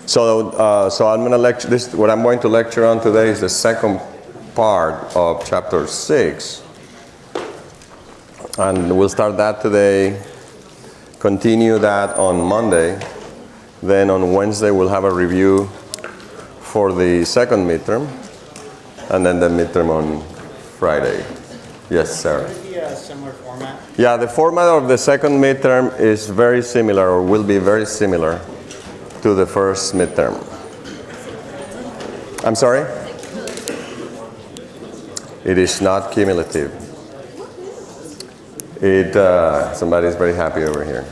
So I'm going to lecture this. What I'm going to lecture on today is the second part of chapter 6, and we'll start that today. Continue that on Monday. Then on Wednesday we'll have a review for the second midterm, and then the midterm on Friday. Yes, Sarah. Would it be a similar format? Yeah, the format of the second midterm is very similar, or will be very similar to the first midterm. I'm sorry? It is not cumulative. Somebody's very happy over here.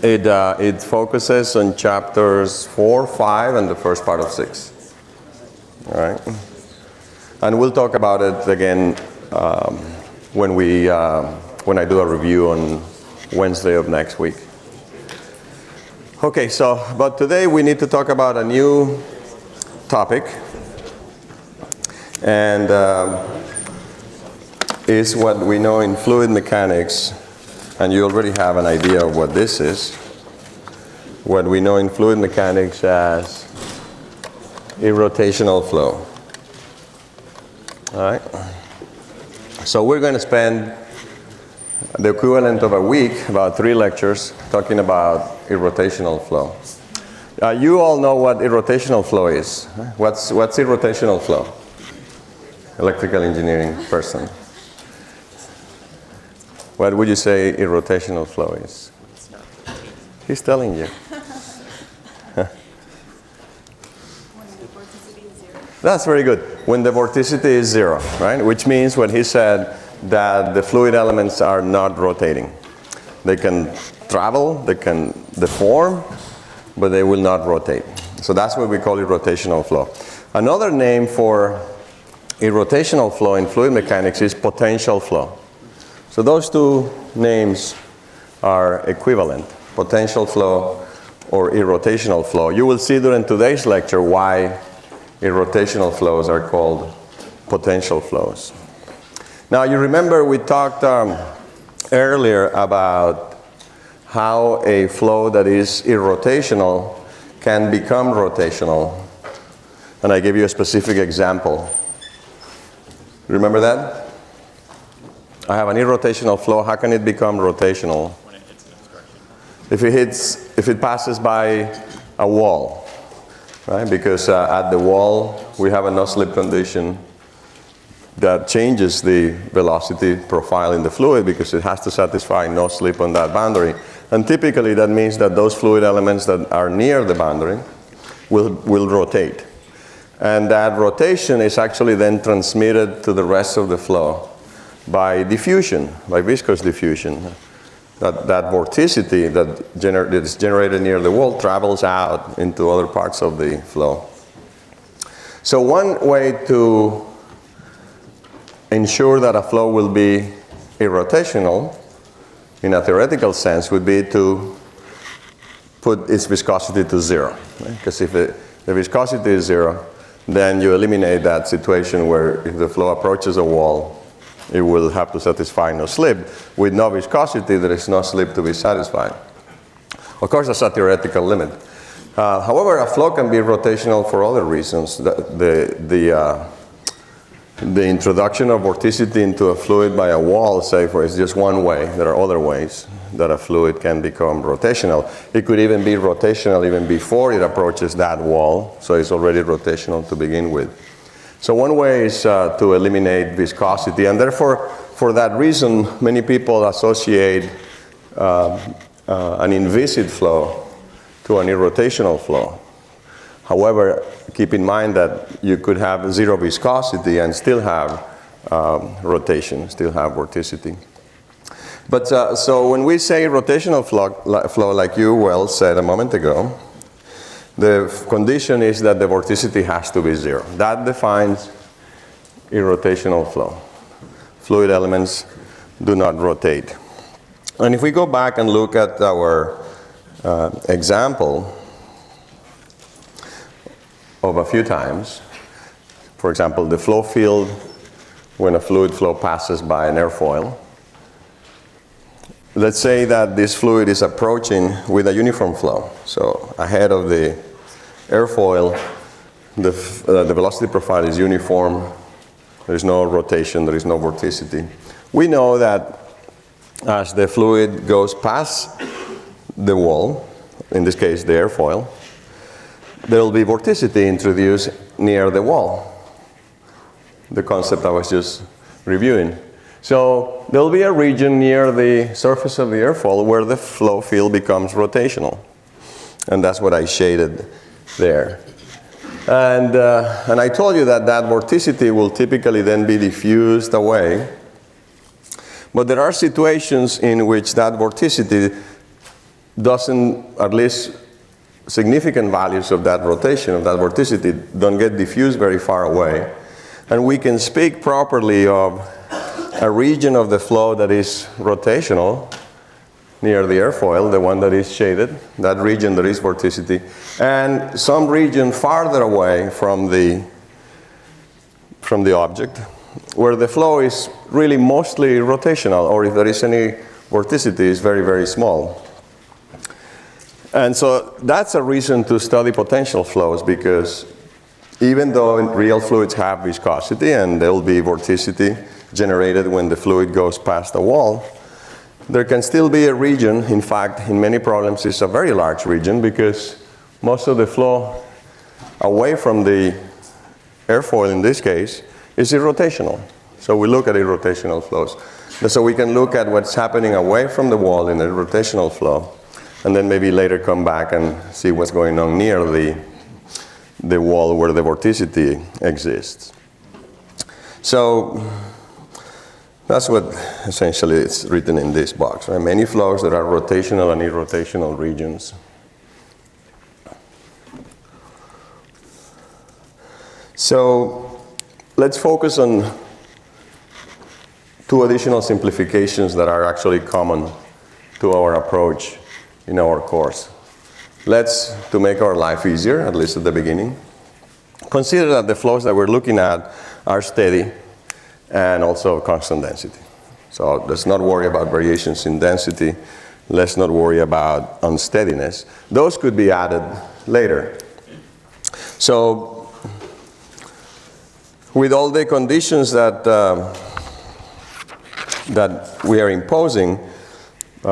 It focuses on chapters 4, 5, and the first part of 6. All right? And we'll talk about it again when I do a review on Wednesday of next week. Okay, but today we need to talk about a new topic, and is what we know in fluid mechanics, and you already have an idea of what this is. What we know in fluid mechanics as irrotational flow. All right? So we're going to spend the equivalent of a week, about 3 lectures, talking about irrotational flow. You all know what irrotational flow is. What's irrotational flow? Electrical engineering person. What would you say irrotational flow is? He's telling you. That's very good. When the vorticity is 0, right? Which means what he said, that the fluid elements are not rotating. They can travel, they can deform, but they will not rotate. So that's what we call irrotational flow. Another name for irrotational flow in fluid mechanics is potential flow. So those two names are equivalent, potential flow or irrotational flow. You will see during today's lecture why irrotational flows are called potential flows. Now you remember we talked earlier about how a flow that is irrotational can become rotational. And I gave you a specific example. Remember that? I have an irrotational flow. How can it become rotational? When it hits an obstruction. If it passes by a wall, right? Because at the wall we have a no-slip condition that changes the velocity profile in the fluid because it has to satisfy no slip on that boundary. And typically that means that those fluid elements that are near the boundary will rotate. And that rotation is actually then transmitted to the rest of the flow by diffusion, by viscous diffusion. That vorticity that is generated near the wall travels out into other parts of the flow. So one way to ensure that a flow will be irrotational in a theoretical sense would be to put its viscosity to 0. Because if the viscosity is 0, then you eliminate that situation where if the flow approaches a wall, it will have to satisfy no slip. With no viscosity, there is no slip to be satisfied. Of course, that's a theoretical limit. However, a flow can be rotational for other reasons. The introduction of vorticity into a fluid by a wall, say, is just one way. There are other ways that a fluid can become rotational. It could even be rotational even before it approaches that wall, so it's already rotational to begin with. So one way is to eliminate viscosity, and therefore, for that reason, many people associate an inviscid flow to an irrotational flow. However, keep in mind that you could have 0 viscosity and still have rotation, still have vorticity. But so when we say rotational flow, like you well said a moment ago, the condition is that the vorticity has to be 0. That defines irrotational flow. Fluid elements do not rotate. And if we go back and look at our example of a few times, for example, the flow field when a fluid flow passes by an airfoil. Let's say that this fluid is approaching with a uniform flow. So ahead of the airfoil, the velocity profile is uniform. There is no rotation, there is no vorticity. We know that as the fluid goes past the wall, in this case the airfoil, there will be vorticity introduced near the wall. The concept I was just reviewing. So there will be a region near the surface of the airfoil where the flow field becomes rotational. And that's what I shaded there. And I told you that that vorticity will typically then be diffused away. But there are situations in which that vorticity doesn't, at least significant values of that rotation, of that vorticity, don't get diffused very far away. And we can speak properly of a region of the flow that is rotational near the airfoil, the one that is shaded, that region there is vorticity, and some region farther away from the object where the flow is really mostly rotational, or if there is any vorticity, is very, very small. And so that's a reason to study potential flows, because even though real fluids have viscosity and there will be vorticity generated when the fluid goes past the wall, there can still be a region. In fact, in many problems it's a very large region, because most of the flow away from the airfoil in this case is irrotational. So we look at irrotational flows. And so we can look at what's happening away from the wall in a rotational flow, and then maybe later come back and see what's going on near the wall where the vorticity exists. So that's what essentially is written in this box, right? Many flows that are rotational and irrotational regions. So let's focus on two additional simplifications that are actually common to our approach in our course. To make our life easier, at least at the beginning, consider that the flows that we're looking at are steady and also constant density. So let's not worry about variations in density. Let's not worry about unsteadiness. Those could be added later. So with all the conditions that we are imposing,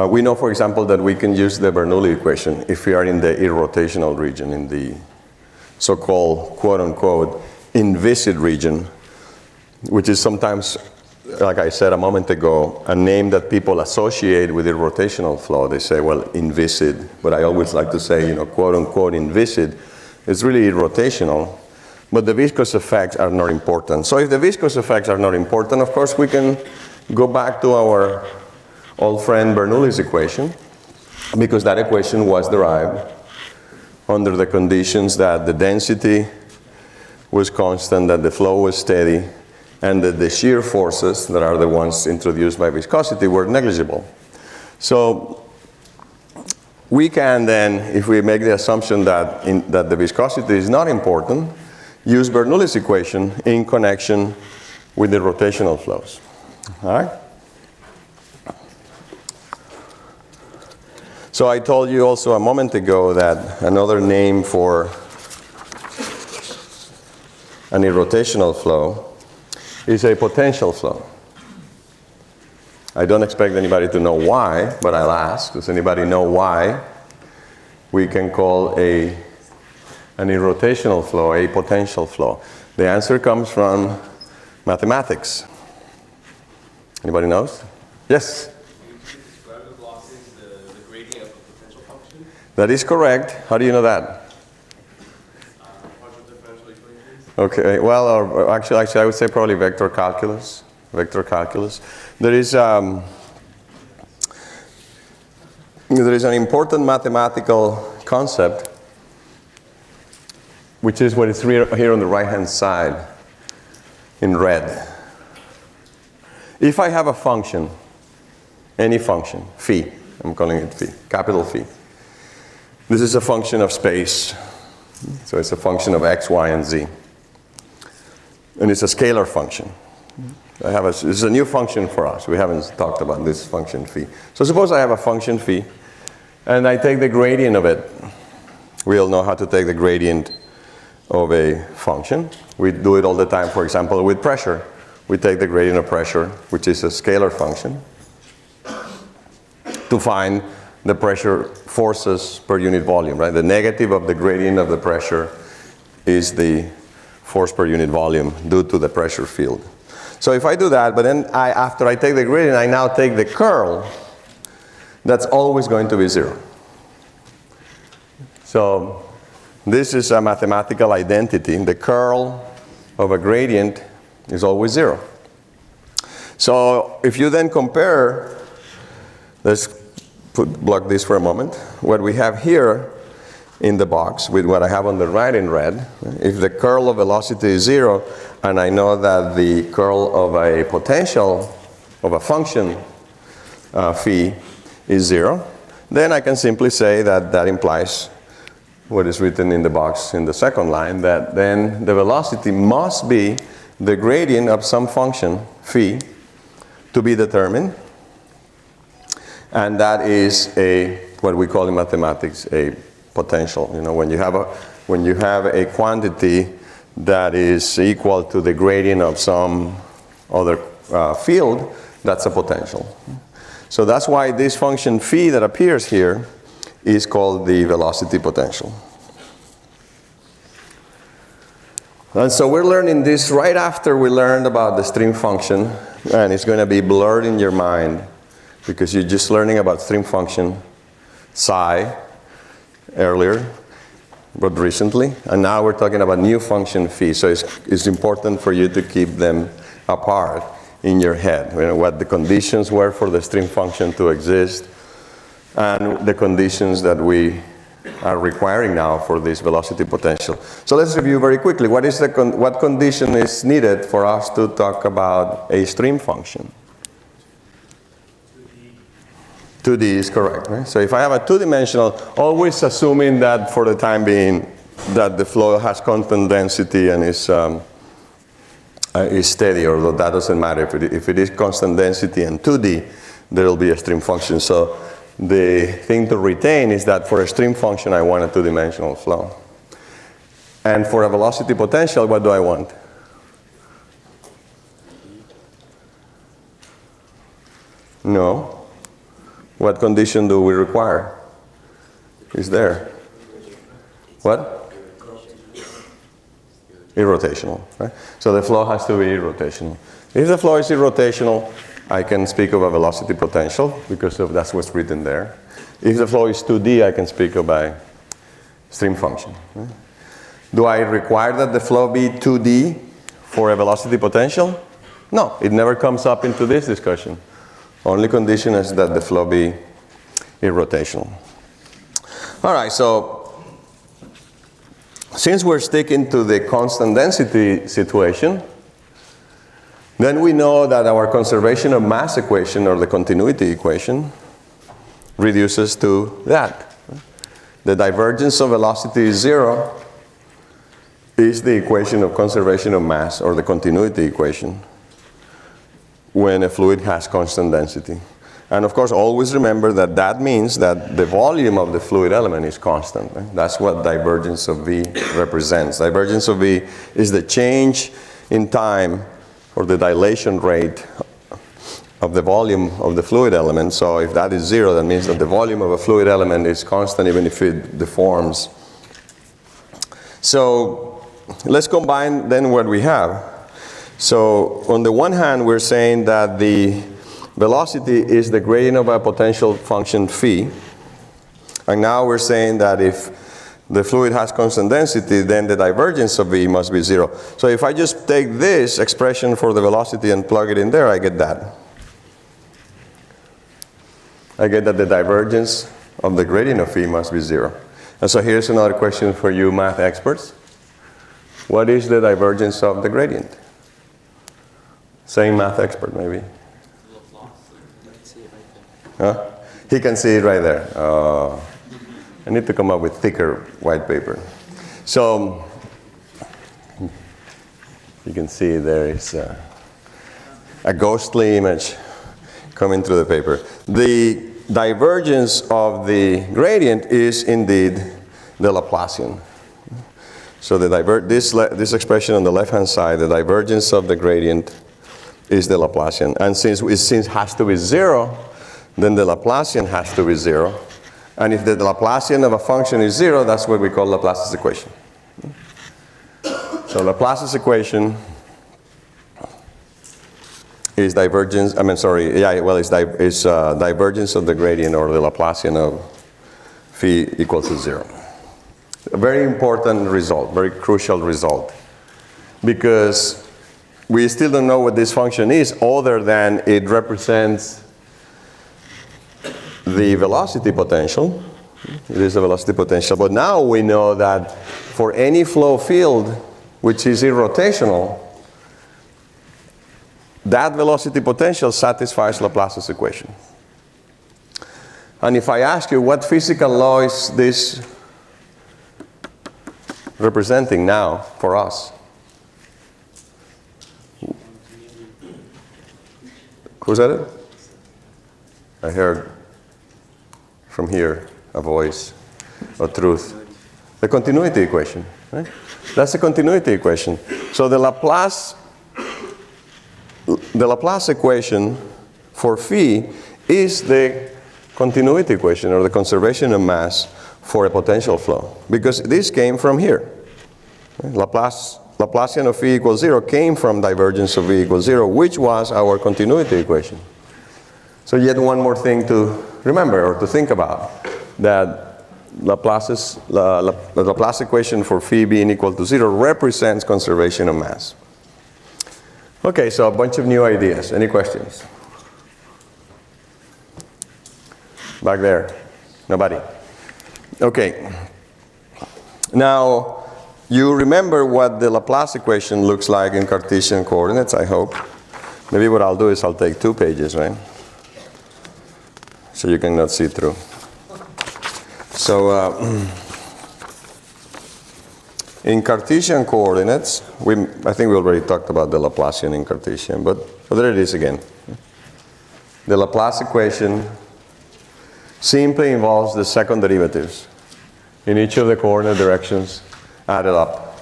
we know, for example, that we can use the Bernoulli equation if we are in the irrotational region, in the so-called, quote-unquote, inviscid region, which is sometimes, like I said a moment ago, a name that people associate with irrotational flow. They say, well, inviscid, but I always like to say, quote-unquote, inviscid. It's really irrotational, but the viscous effects are not important. So if the viscous effects are not important, of course, we can go back to our old friend Bernoulli's equation, because that equation was derived under the conditions that the density was constant, that the flow was steady, and that the shear forces that are the ones introduced by viscosity were negligible. So we can then, if we make the assumption that the viscosity is not important, use Bernoulli's equation in connection with the rotational flows. All right? So I told you also a moment ago that another name for an irrotational flow is a potential flow. I don't expect anybody to know why, but I'll ask. Does anybody know why we can call an irrotational flow a potential flow? The answer comes from mathematics. Anybody knows? Yes? That is correct. How do you know that? Okay, well, or actually, I would say probably vector calculus. Vector calculus. There is an important mathematical concept, which is what is here on the right-hand side in red. If I have a function, any function, phi, I'm calling it phi, capital Phi. This is a function of space. So it's a function of x, y, and z. And it's a scalar function. This is a new function for us. We haven't talked about this function phi. So suppose I have a function phi, and I take the gradient of it. We all know how to take the gradient of a function. We do it all the time, for example, with pressure. We take the gradient of pressure, which is a scalar function, to find the pressure forces per unit volume, right? The negative of the gradient of the pressure is the force per unit volume due to the pressure field. So if I do that, but then after I take the gradient, I now take the curl, that's always going to be 0. So this is a mathematical identity. The curl of a gradient is always 0. So if you then compare, let's block this for a moment, what we have here in the box with what I have on the right in red. If the curl of velocity is 0, and I know that the curl of a potential of a function phi is 0, then I can simply say that that implies what is written in the box in the second line, that then the velocity must be the gradient of some function phi to be determined, and that is what we call in mathematics a potential. You know, when you have a quantity that is equal to the gradient of some other field, that's a potential. So that's why this function phi that appears here is called the velocity potential. And so we're learning this right after we learned about the stream function, and it's going to be blurred in your mind because you're just learning about stream function psi earlier, but recently, and now we're talking about new function phi. So it's important for you to keep them apart in your head. You know, what the conditions were for the stream function to exist, and the conditions that we are requiring now for this velocity potential. So let's review very quickly. What condition is needed for us to talk about a stream function? 2D is correct, right? So if I have a two-dimensional, always assuming that for the time being that the flow has constant density and is steady, although that doesn't matter. If it is constant density and 2D, there will be a stream function. So the thing to retain is that for a stream function, I want a two-dimensional flow. And for a velocity potential, what do I want? No. What condition do we require? Is there? What? Irrotational. Right? So the flow has to be irrotational. If the flow is irrotational, I can speak of a velocity potential because that's what's written there. If the flow is 2D, I can speak of a stream function. Right? Do I require that the flow be 2D for a velocity potential? No, it never comes up into this discussion. Only condition is that the flow be irrotational. All right, so since we're sticking to the constant density situation, then we know that our conservation of mass equation, or the continuity equation, reduces to that. The divergence of velocity is 0 is the equation of conservation of mass, or the continuity equation, when a fluid has constant density. And of course, always remember that that means that the volume of the fluid element is constant. Right? That's what divergence of V represents. Divergence of V is the change in time, or the dilation rate of the volume of the fluid element. So if that is 0, that means that the volume of a fluid element is constant even if it deforms. So let's combine then what we have. So on the one hand, we're saying that the velocity is the gradient of a potential function phi. And now we're saying that if the fluid has constant density, then the divergence of V must be 0. So if I just take this expression for the velocity and plug it in there, I get that. I get that the divergence of the gradient of phi must be 0. And so here's another question for you math experts. What is the divergence of the gradient? Same math expert, maybe. Huh? He can see it right there. I need to come up with thicker white paper. So you can see there is a ghostly image coming through the paper. The divergence of the gradient is indeed the Laplacian. So this expression on the left-hand side, the divergence of the gradient, is the Laplacian. And since it has to be 0, then the Laplacian has to be 0. And if the Laplacian of a function is 0, that's what we call Laplace's equation. So Laplace's equation is divergence, it's divergence of the gradient, or the Laplacian of phi equals to 0. A very important result, very crucial result, because we still don't know what this function is other than it represents the velocity potential. It is a velocity potential, but now we know that for any flow field which is irrotational, that velocity potential satisfies Laplace's equation. And if I ask you what physical law is this representing now for us? Who said it? I heard from here a voice of truth. The continuity equation, right? That's the continuity equation. So the Laplace equation for phi is the continuity equation, or the conservation of mass for a potential flow, because this came from here. Laplacian of phi equals 0 came from divergence of v equals 0, which was our continuity equation. So yet one more thing to remember or to think about, that the Laplace equation for phi being equal to 0 represents conservation of mass. Okay, so a bunch of new ideas. Any questions? Back there? Nobody? Okay. Now, you remember what the Laplace equation looks like in Cartesian coordinates, I hope. Maybe what I'll do is I'll take 2 pages, right? So you cannot see through. So, in Cartesian coordinates, I think we already talked about the Laplacian in Cartesian, but there it is again. The Laplace equation simply involves the second derivatives in each of the coordinate directions added up.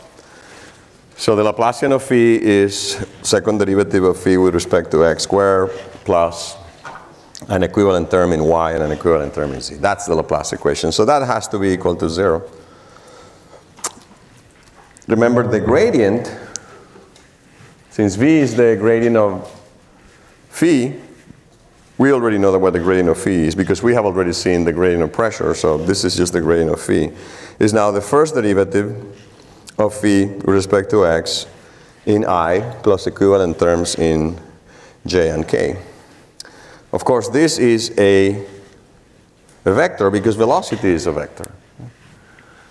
So the Laplacian of phi is second derivative of phi with respect to x squared plus an equivalent term in y and an equivalent term in z. That's the Laplace equation. So that has to be equal to 0. Remember the gradient, since v is the gradient of phi, we already know what the gradient of phi is because we have already seen the gradient of pressure, so this is just the gradient of phi. Is now the first derivative of phi with respect to x in I plus equivalent terms in j and k. Of course, this is a vector because velocity is a vector.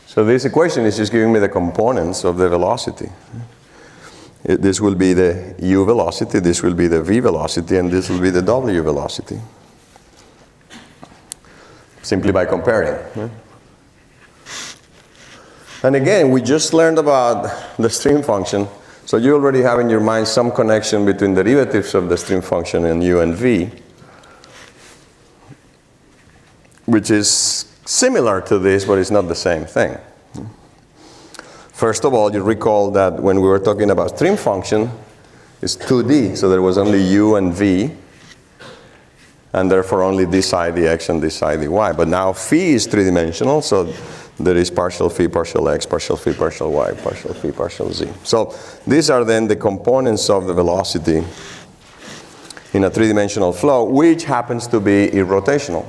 So this equation is just giving me the components of the velocity. This will be the u velocity, this will be the v velocity, and this will be the w velocity. Simply by comparing. And again, we just learned about the stream function, so you already have in your mind some connection between derivatives of the stream function and u and v, which is similar to this, but it's not the same thing. First of all, you recall that when we were talking about stream function, it's 2D, so there was only u and v, and therefore only this side dx and this side dy. But now phi is three-dimensional, so there is partial phi, partial x, partial phi, partial y, partial phi, partial z. So these are then the components of the velocity in a three-dimensional flow, which happens to be irrotational.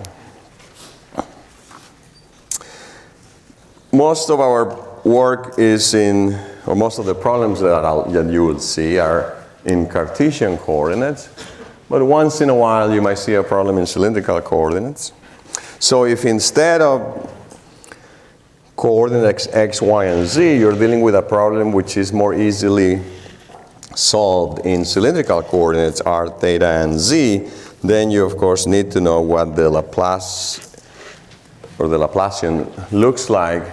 Most of our work is in, or most of the problems that you will see are in Cartesian coordinates, but once in a while you might see a problem in cylindrical coordinates. So if instead of coordinates x, y, and z, you're dealing with a problem which is more easily solved in cylindrical coordinates r, theta, and z, then you of course need to know what the Laplace or the Laplacian looks like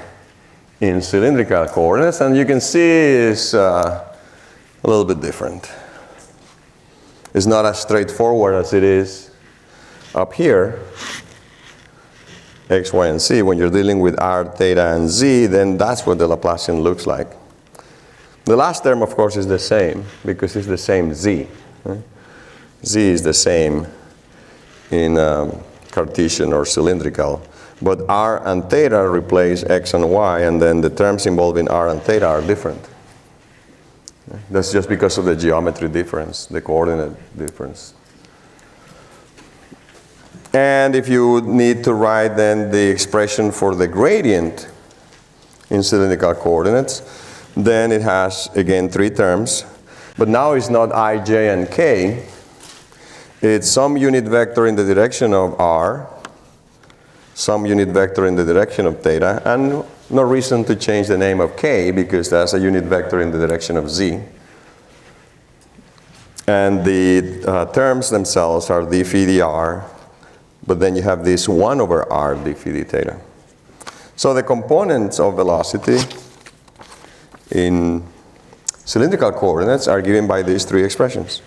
in cylindrical coordinates, and you can see it's a little bit different. It's not as straightforward as it is up here. x, y, and z. When you're dealing with r, theta, and z, then that's what the Laplacian looks like. The last term, of course, is the same because it's the same z. Right? Z is the same in Cartesian or cylindrical. But r and theta replace x and y, and then the terms involving r and theta are different. That's just because of the geometry difference, the coordinate difference. And if you need to write then the expression for the gradient in cylindrical coordinates, then it has, again, 3 terms. But now it's not I, j, and k. It's some unit vector in the direction of r, some unit vector in the direction of theta, and no reason to change the name of k because that's a unit vector in the direction of z. And the terms themselves are d phi dr, but then you have this 1 over r d phi d theta. So the components of velocity in cylindrical coordinates are given by these 3 expressions.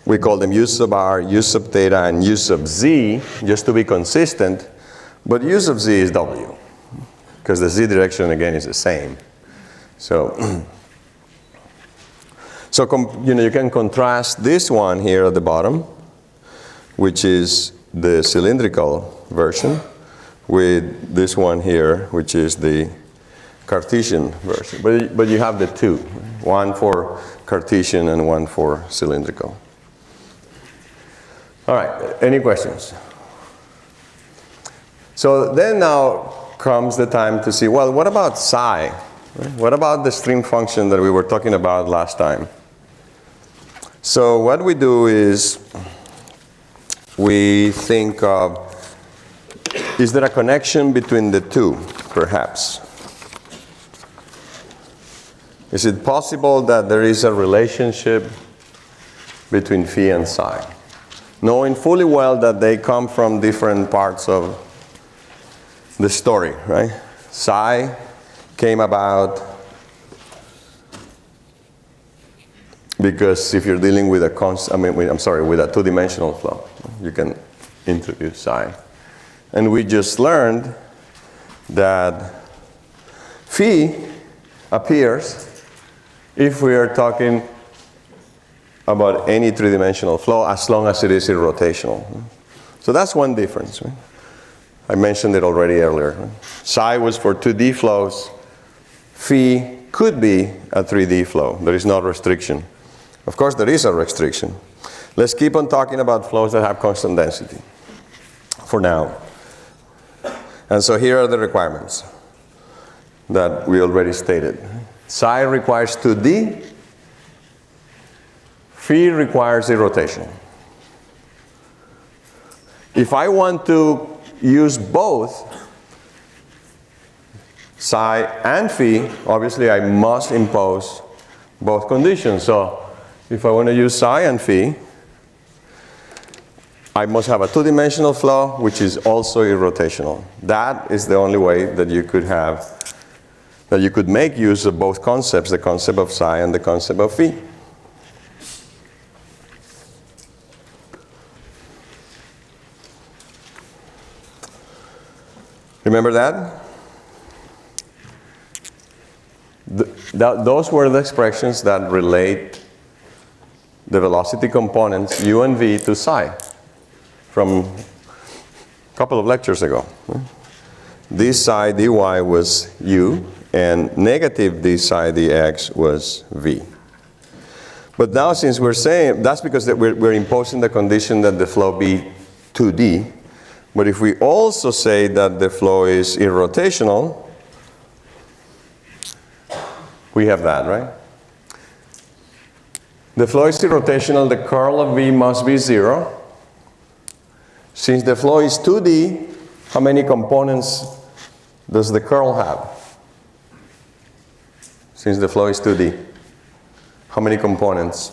We call them u sub r, u sub theta, and u sub z, just to be consistent. But u sub z is w, because the z direction, again, is the same. So, you can contrast this one here at the bottom, which is the cylindrical version, with this one here, which is the Cartesian version. But you have the 2, one for Cartesian and one for cylindrical. All right, any questions? So then now comes the time to see, well, what about psi? What about the stream function that we were talking about last time? So what we do is we think of, is there a connection between the 2, perhaps? Is it possible that there is a relationship between phi and psi? Knowing fully well that they come from different parts of the story, right? Psi came about because if you're dealing with a with a two-dimensional flow, you can introduce psi. And we just learned that phi appears if we are talking about any three-dimensional flow as long as it is irrotational. So that's one difference. Right? I mentioned it already earlier. Right? Psi was for 2D flows. Phi could be a 3D flow. There is no restriction. Of course, there is a restriction. Let's keep on talking about flows that have constant density for now. And so here are the requirements that we already stated. Psi requires 2D. Phi requires irrotation. If I want to use both psi and phi, obviously I must impose both conditions. So if I want to use psi and phi, I must have a two-dimensional flow which is also irrotational. That is the only way that you could make use of both concepts, the concept of psi and the concept of phi. Remember that? Those were the expressions that relate the velocity components u and v to psi from a couple of lectures ago. D psi dy was u, and negative d psi dx was v. But now since we're saying, that's because we're imposing the condition that the flow be 2D. But if we also say that the flow is irrotational, we have that, right? The flow is irrotational, the curl of V must be 0. Since the flow is 2D, how many components does the curl have? Since the flow is 2D, how many components?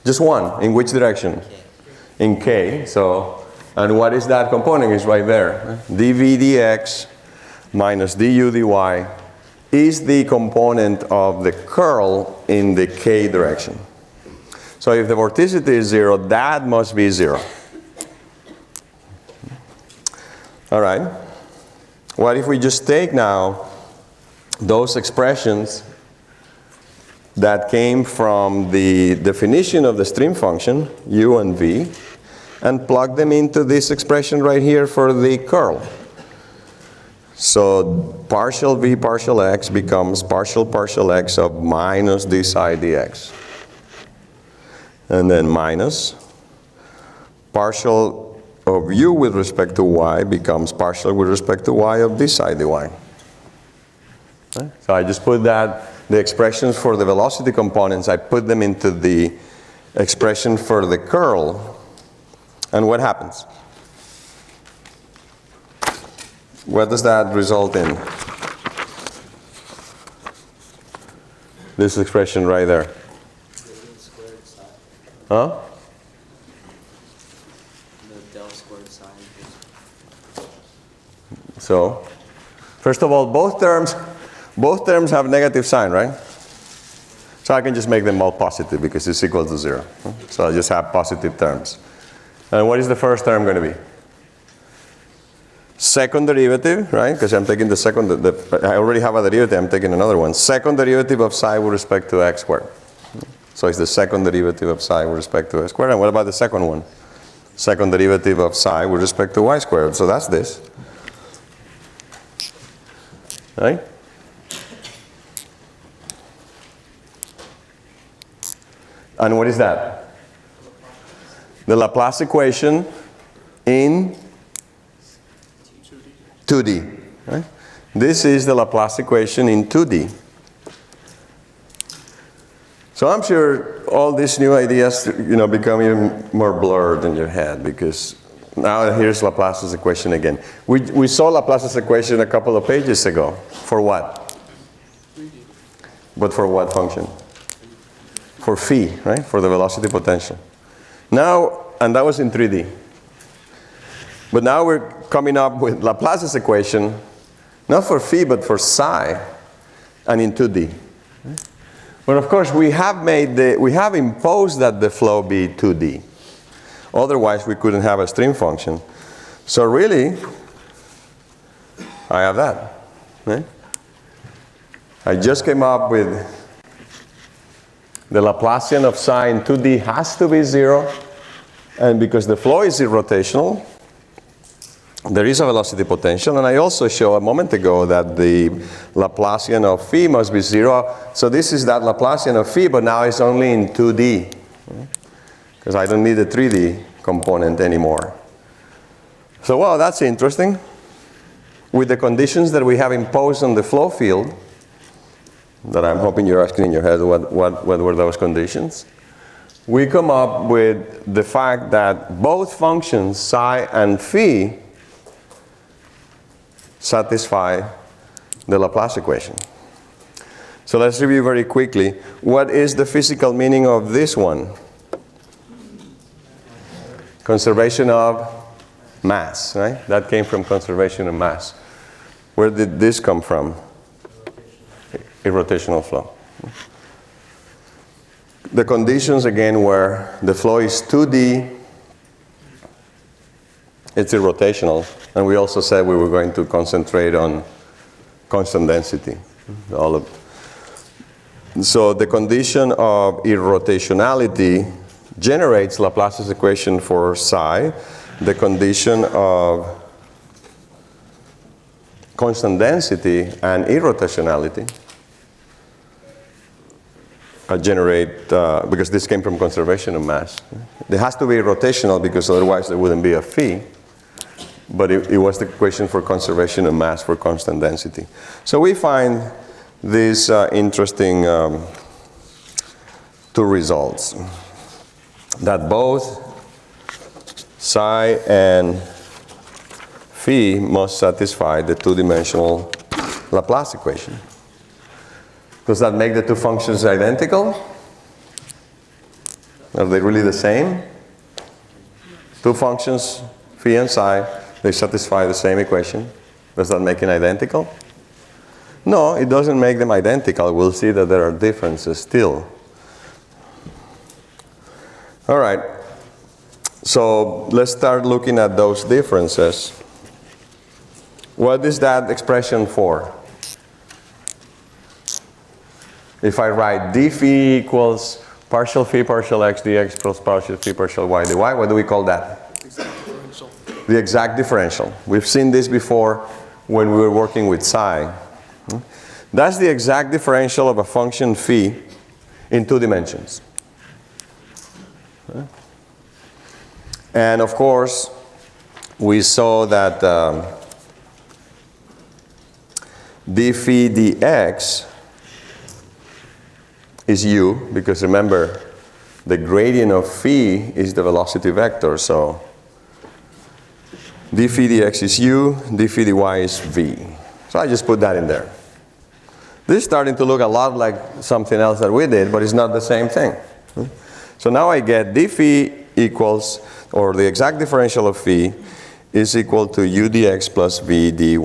Just one. In which direction? In K. So, and what is that component? It's right there. dv dx minus du dy is the component of the curl in the K direction. So if the vorticity is 0, that must be 0. All right. What if we just take now those expressions that came from the definition of the stream function, u and v, and plug them into this expression right here for the curl. So partial v partial x becomes partial x of minus d psi dx. And then minus partial of u with respect to y becomes partial with respect to y of d psi dy. Okay? So I just put that, the expressions for the velocity components, I put them into the expression for the curl. And what happens? What does that result in? This expression right there. Huh? The del squared psi. So, first of all, both terms have negative sign, right? So I can just make them all positive because it's equal to 0. So I just have positive terms. And what is the first term going to be? Second derivative, right? Because I'm taking the second, I already have a derivative, I'm taking another one. Second derivative of psi with respect to x squared. So it's the second derivative of psi with respect to x squared. And what about the second one? Second derivative of psi with respect to y squared. So that's this. Right? And what is that? The Laplace equation in 2D. Right? This is the Laplace equation in 2D. So I'm sure all these new ideas, become even more blurred in your head because now here's Laplace's equation again. We saw Laplace's equation a couple of pages ago. For what? But for what function? For phi, right? For the velocity potential. Now, and that was in 3D. But now we're coming up with Laplace's equation, not for phi, but for psi, and in 2D. But of course, we have imposed that the flow be 2D. Otherwise, we couldn't have a stream function. So really, I have that. Right? I just came up with the Laplacian of psi in 2D has to be 0. And because the flow is irrotational, there is a velocity potential. And I also showed a moment ago that the Laplacian of phi must be 0. So this is that Laplacian of phi, but now it's only in 2D. Because I don't need the 3D component anymore. So, well, that's interesting. With the conditions that we have imposed on the flow field, that I'm hoping you're asking in your head, what were those conditions? We come up with the fact that both functions, psi and phi, satisfy the Laplace equation. So let's review very quickly. What is the physical meaning of this one? Conservation of mass, right? That came from conservation of mass. Where did this come from? Irrotational flow. The conditions again were the flow is 2D, it's irrotational, and we also said we were going to concentrate on constant density. So the condition of irrotationality generates Laplace's equation for psi. The condition of constant density and irrotationality generate, because this came from conservation of mass. It has to be rotational because otherwise there wouldn't be a phi. But it was the equation for conservation of mass for constant density. So we find these interesting two results. That both psi and phi must satisfy the two-dimensional Laplace equation. Does that make the two functions identical? Are they really the same? Two functions, phi and psi, they satisfy the same equation. Does that make it identical? No, it doesn't make them identical. We'll see that there are differences still. All right. So let's start looking at those differences. What is that expression for? If I write d phi equals partial phi partial x dx plus partial phi partial y dy, what do we call that? Exact differential. The exact differential. We've seen this before when we were working with psi. That's the exact differential of a function phi in 2 dimensions. And of course, we saw that d phi dx is u, because remember, the gradient of phi is the velocity vector, so d phi dx is u, d phi dy is v. So I just put that in there. This is starting to look a lot like something else that we did, but it's not the same thing. So now I get d phi equals, or the exact differential of phi is equal to u dx plus v dy.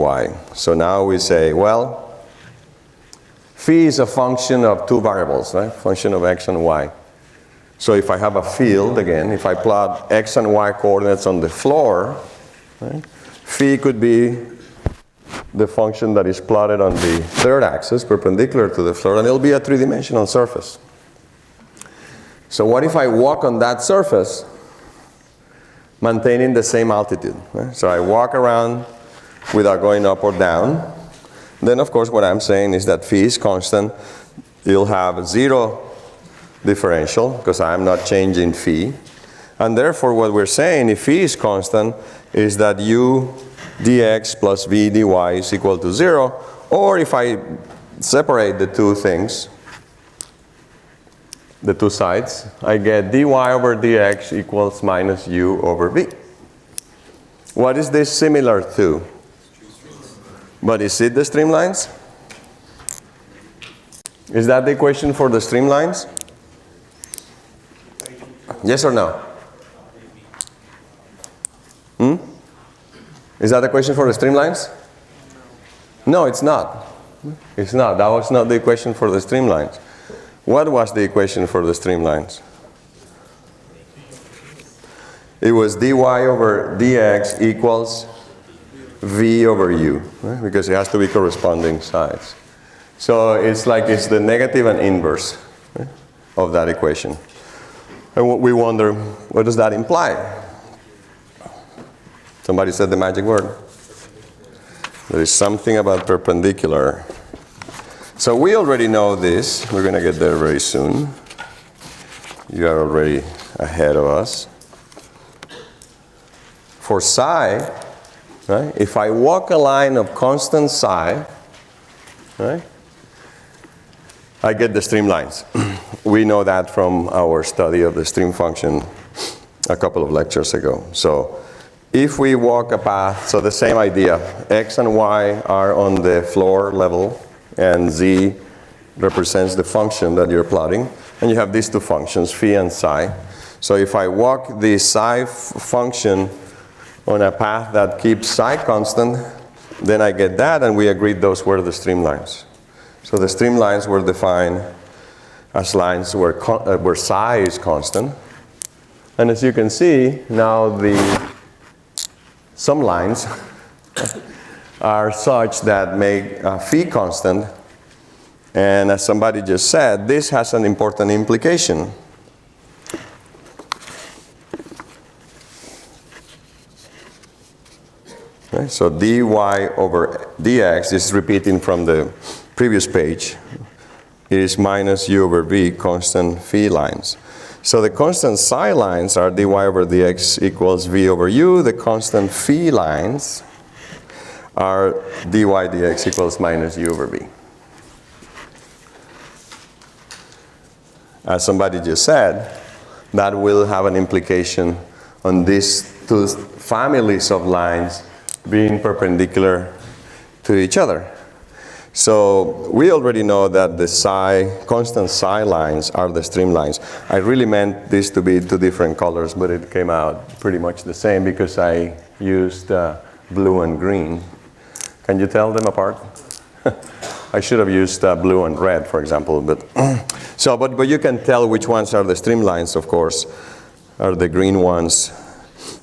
So now we say, well, phi is a function of 2 variables, right? Function of x and y. So if I have a field, again, if I plot x and y coordinates on the floor, right, phi could be the function that is plotted on the 3rd axis, perpendicular to the floor, and it'll be a 3-dimensional surface. So what if I walk on that surface, maintaining the same altitude? Right? So I walk around without going up or down. Then, of course, what I'm saying is that phi is constant. You'll have 0 differential, because I'm not changing phi. And therefore, what we're saying, if phi is constant, is that u dx plus v dy is equal to 0. Or if I separate the two things, the two sides, I get dy over dx equals minus u over v. What is this similar to? But is it the streamlines? Is that the equation for the streamlines? Yes or no? Is that the equation for the streamlines? No, it's not. It's not. That was not the equation for the streamlines. What was the equation for the streamlines? It was dy over dx equals v over u, right? Because it has to be corresponding sides. So it's like it's the negative and inverse, right, of that equation. And we wonder, what does that imply? Somebody said the magic word. There is something about perpendicular. So we already know this. We're going to get there very soon. You are already ahead of us. For psi, right, if I walk a line of constant psi, right, I get the streamlines. We know that from our study of the stream function a couple of lectures ago. So if we walk a path, so the same idea, x and y are on the floor level, and z represents the function that you're plotting, and you have these two functions, phi and psi. So if I walk the psi function on a path that keeps psi constant, then I get that, and we agreed those were the streamlines. So the streamlines were defined as lines where psi is constant. And as you can see, now some lines are such that make phi constant. And as somebody just said, this has an important implication. Okay, so dy over dx, this is repeating from the previous page, is minus u over v constant phi lines. So the constant psi lines are dy over dx equals v over u. The constant phi lines are dy dx equals minus u over v. As somebody just said, that will have an implication on these two families of lines being perpendicular to each other. So we already know that the constant psi lines are the streamlines. I really meant this to be two different colors, but it came out pretty much the same because I used blue and green. Can you tell them apart? I should have used blue and red, for example. But you can tell which ones are the streamlines, of course, are the green ones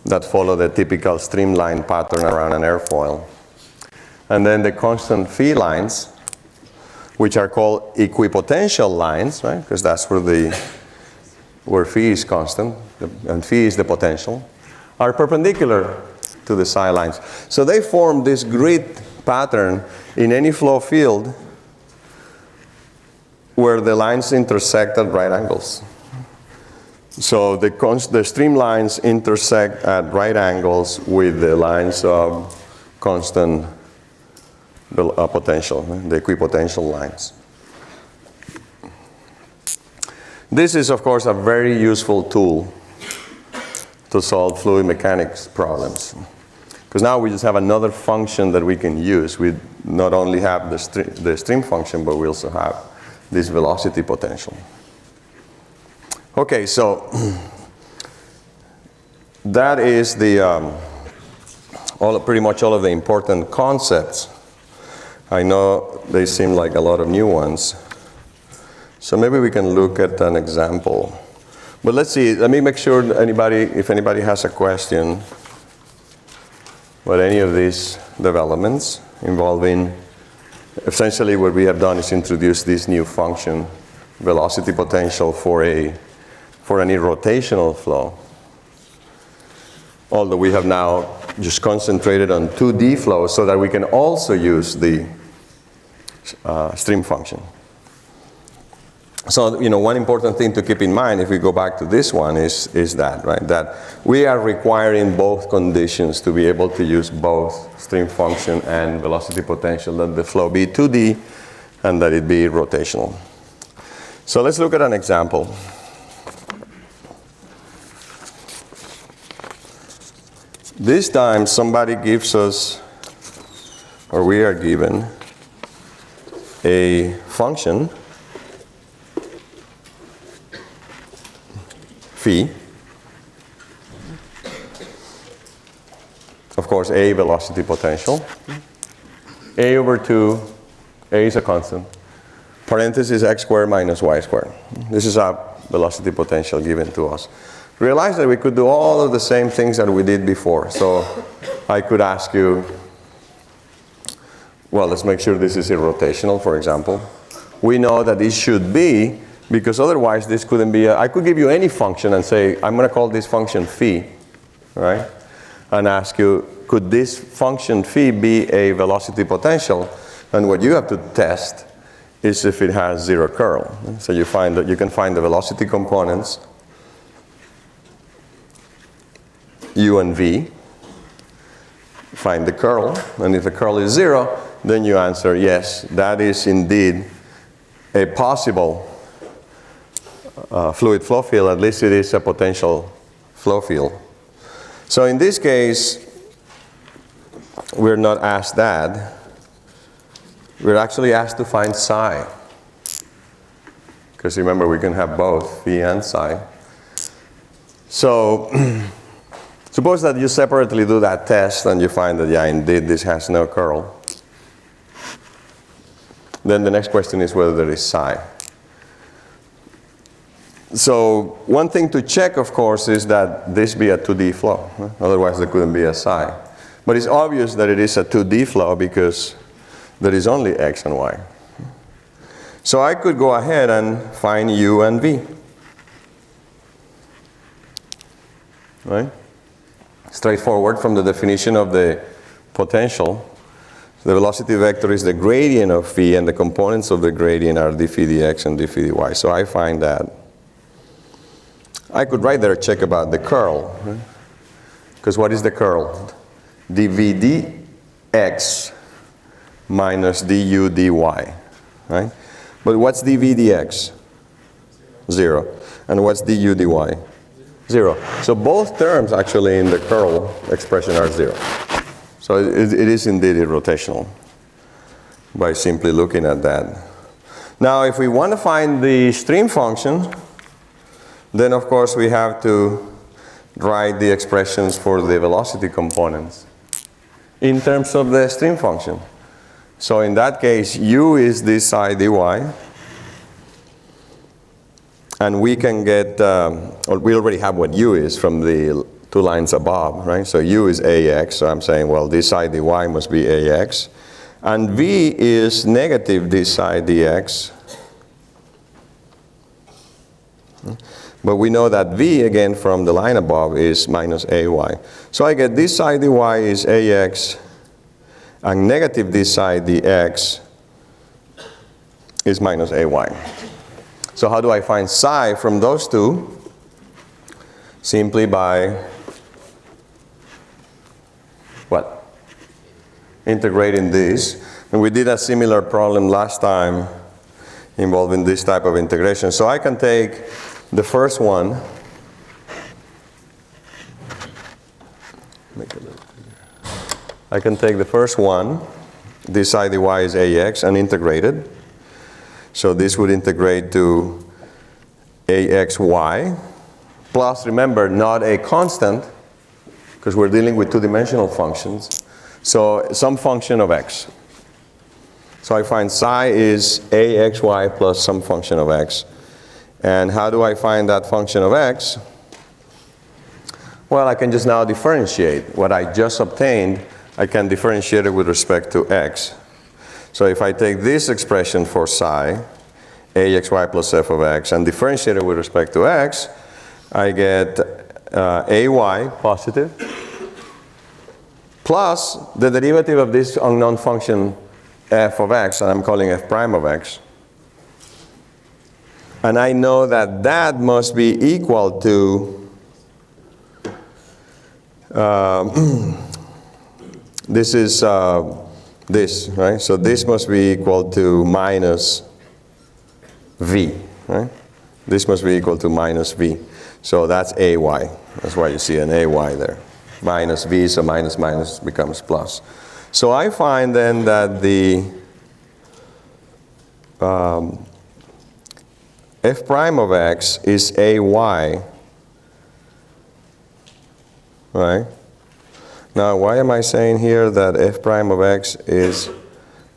that follow the typical streamline pattern around an airfoil. and then the constant phi lines, which are called equipotential lines, right? Because that's where phi is constant, and phi is the potential, are perpendicular to the psi lines. So they form this grid pattern in any flow field where the lines intersect at right angles. So the streamlines intersect at right angles with the lines of constant potential, the equipotential lines. This is, of course, a very useful tool to solve fluid mechanics problems. Because now we just have another function that we can use. We not only have the stream function, but we also have this velocity potential. Okay, so that is pretty much all of the important concepts. I know they seem like a lot of new ones. So maybe we can look at an example. But let's see, let me make sure if anybody has a question about any of these developments involving, essentially what we have done is introduce this new function, velocity potential for an irrotational flow. Although we have now just concentrated on 2D flows so that we can also use the stream function. So, one important thing to keep in mind if we go back to this one is that, right? That we are requiring both conditions to be able to use both stream function and velocity potential, that the flow be 2D and that it be rotational. So let's look at an example. This time somebody gives us, or we are given, a function phi, of course A velocity potential, A over 2, A is a constant, parenthesis x squared minus y squared. This is our velocity potential given to us. Realize that we could do all of the same things that we did before. So I could ask you, well, let's make sure this is irrotational, for example. We know that this should be, because otherwise this couldn't be, I could give you any function and say, I'm going to call this function phi, right? And ask you, could this function phi be a velocity potential? And what you have to test is if it has zero curl. So you find that you can find the velocity components, u and v, find the curl, and if the curl is 0, then you answer yes, that is indeed a possible fluid flow field, at least it is a potential flow field. So in this case, we're not asked that. We're actually asked to find psi. Because remember, we can have both phi and psi. So suppose that you separately do that test and you find that, yeah, indeed, this has no curl. Then the next question is whether there is psi. So one thing to check, of course, is that this be a 2D flow. Otherwise, there couldn't be a psi. But it's obvious that it is a 2D flow because there is only x and y. So I could go ahead and find u and v. Right? Straightforward from the definition of the potential. The velocity vector is the gradient of phi, and the components of the gradient are d phi dx and d phi dy. So I find that. I could write there a check about the curl. Because what is the curl? dv dx minus du dy. Right? But what's dv dx? 0. And what's du dy? 0. So both terms actually in the curl expression are 0. So it is indeed irrotational by simply looking at that. Now if we want to find the stream function, then of course we have to write the expressions for the velocity components in terms of the stream function. So in that case, u is this psi dy, and we can get, or we already have what u is from the 2 lines above, right? So u is ax, so I'm saying, well, this psi dy must be ax, And v is negative this side dx. But we know that v, again, from the line above is minus ay. So I get this side dy is ax, and negative this side dx is minus ay. So how do I find psi from those two? Simply by what? Integrating this. And we did a similar problem last time involving this type of integration. So I can take the first one. I can take the first one. This side dy is ax, and integrate it. So this would integrate to axy. Plus, remember, not a constant, because we're dealing with two-dimensional functions. So some function of x. So I find psi is axy plus some function of x. And how do I find that function of x? Well, I can just now differentiate. What I just obtained, I can differentiate it with respect to x. So if I take this expression for psi, axy plus f of x, and differentiate it with respect to x, I get ay positive plus the derivative of this unknown function f of x, and I'm calling f prime of x. And I know that that must be equal to this is this, right? So this must be equal to minus v, right? This must be equal to minus v. So that's ay. That's why you see an ay there. Minus v, so minus minus becomes plus. So I find then that the f prime of x is ay, right? Now, why am I saying here that f prime of x is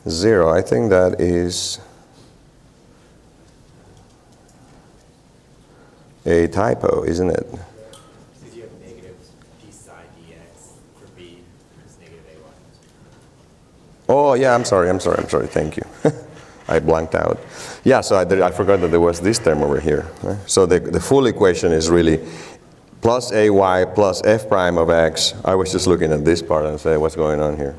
0? I think that is a typo, isn't it? Because you have negative d psi dx for b is negative ay. Oh, yeah, I'm sorry, thank you. I blanked out. Yeah, so I forgot that there was this term over here. Right? So the full equation is really plus ay plus f prime of x. I was just looking at this part and say, what's going on here?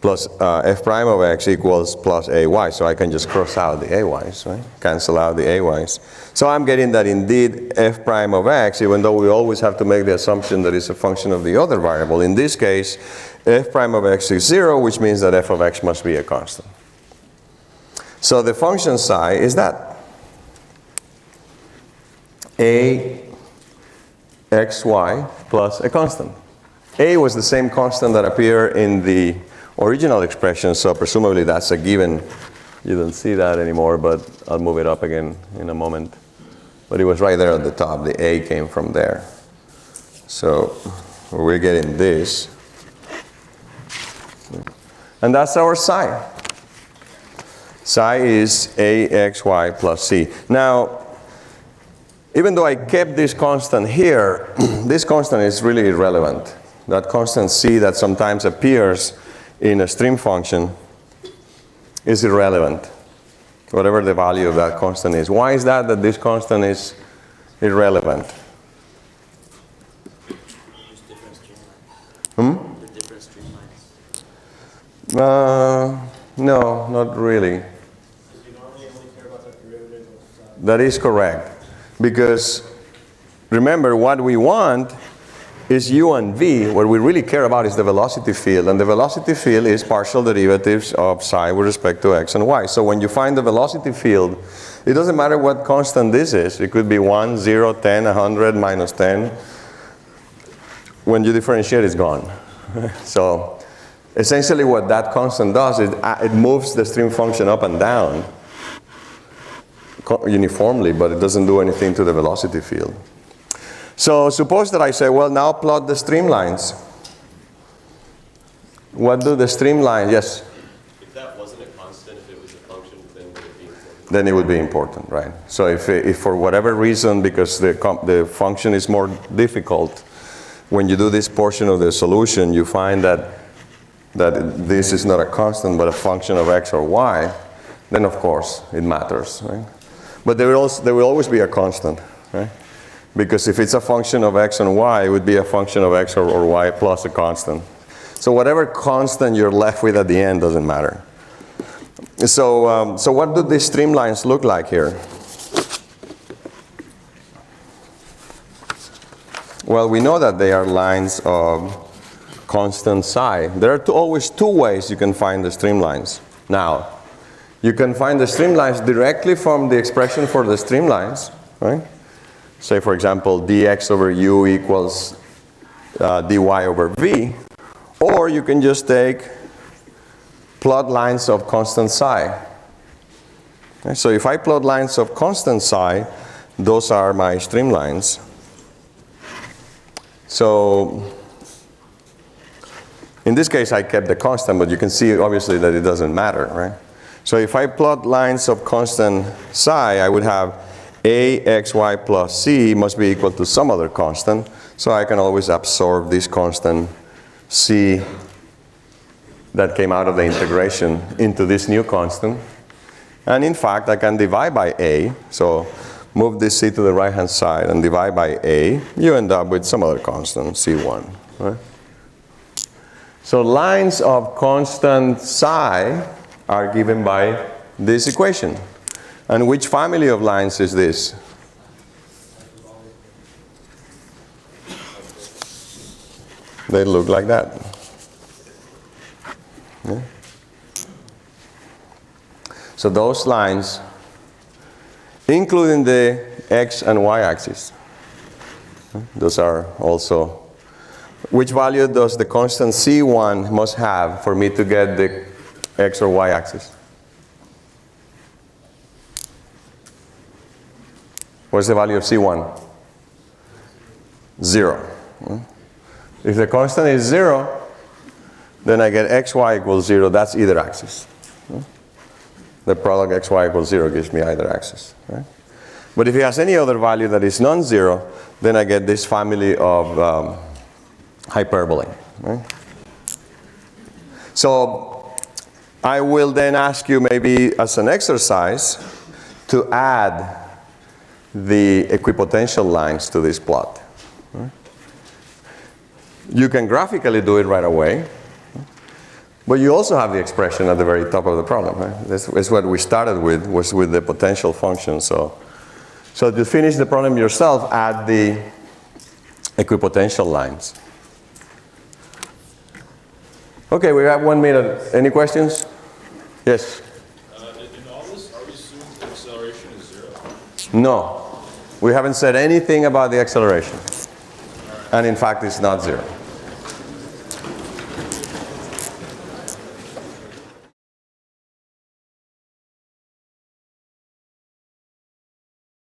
Plus f prime of x equals plus ay. So I can just cross out the ays, right? Cancel out the ays. So I'm getting that indeed f prime of x, even though we always have to make the assumption that it's a function of the other variable. In this case, f prime of x is 0, which means that f of x must be a constant. So the function psi is that. Axy plus a constant. A was the same constant that appeared in the original expression, so presumably that's a given. You don't see that anymore, but I'll move it up again in a moment. But it was right there at the top. The A came from there. So we're getting this. And that's our psi. Psi is axy plus c. Now, even though I kept this constant here, this constant is really irrelevant. That constant c that sometimes appears in a stream function is irrelevant, whatever the value of that constant is. Why is that this constant is irrelevant? There's different streamlines. The different streamlines. No, not really. You normally only care about the derivative of That is correct. Because remember, what we want is u and v. What we really care about is the velocity field. And the velocity field is partial derivatives of psi with respect to x and y. So when you find the velocity field, it doesn't matter what constant this is. It could be 1, 0, 10, 100, minus 10. When you differentiate, it's gone. So essentially what that constant does is it moves the stream function up and down uniformly, but it doesn't do anything to the velocity field. So suppose that I say, well, now plot the streamlines. What do the streamlines? Yes? If that wasn't a constant, if it was a function, then would it be important? Then it would be important, right? So if for whatever reason, because the function is more difficult, when you do this portion of the solution, you find that that this is not a constant but a function of x or y, then of course it matters, right? But there will always be a constant, right? Because if it's a function of x and y, it would be a function of x or y plus a constant. So whatever constant you're left with at the end doesn't matter. So, so what do these streamlines look like here? Well, we know that they are lines of constant psi. There are always two ways you can find the streamlines. Now, you can find the streamlines directly from the expression for the streamlines, right? Say, for example, dx over u equals dy over v. Or you can just plot lines of constant psi. Okay, so if I plot lines of constant psi, those are my streamlines. So in this case, I kept the constant, but you can see obviously that it doesn't matter, right? So if I plot lines of constant psi, I would have axy plus c must be equal to some other constant. So I can always absorb this constant c that came out of the integration into this new constant. And in fact, I can divide by a. So move this c to the right-hand side and divide by a. You end up with some other constant, c1. Right? So lines of constant psi are given by this equation. And which family of lines is this? They look like that. Yeah. So those lines, including the x and y axis, those are also. Which value does the constant c1 must have for me to get the x or y axis? What's the value of c1? 0. If the constant is 0, then I get xy equals 0. That's either axis. The product xy equals 0 gives me either axis. Right? But if it has any other value that is non-zero, then I get this family of hyperbole. Right? So I will then ask you maybe as an exercise to add the equipotential lines to this plot. Right? You can graphically do it right away, but you also have the expression at the very top of the problem. Right? This is what we started with, was with the potential function. So to finish the problem yourself, add the equipotential lines. Okay, we have 1 minute. Any questions? Yes? In all this, are we assuming the acceleration is 0? No. We haven't said anything about the acceleration. And in fact, it's not 0.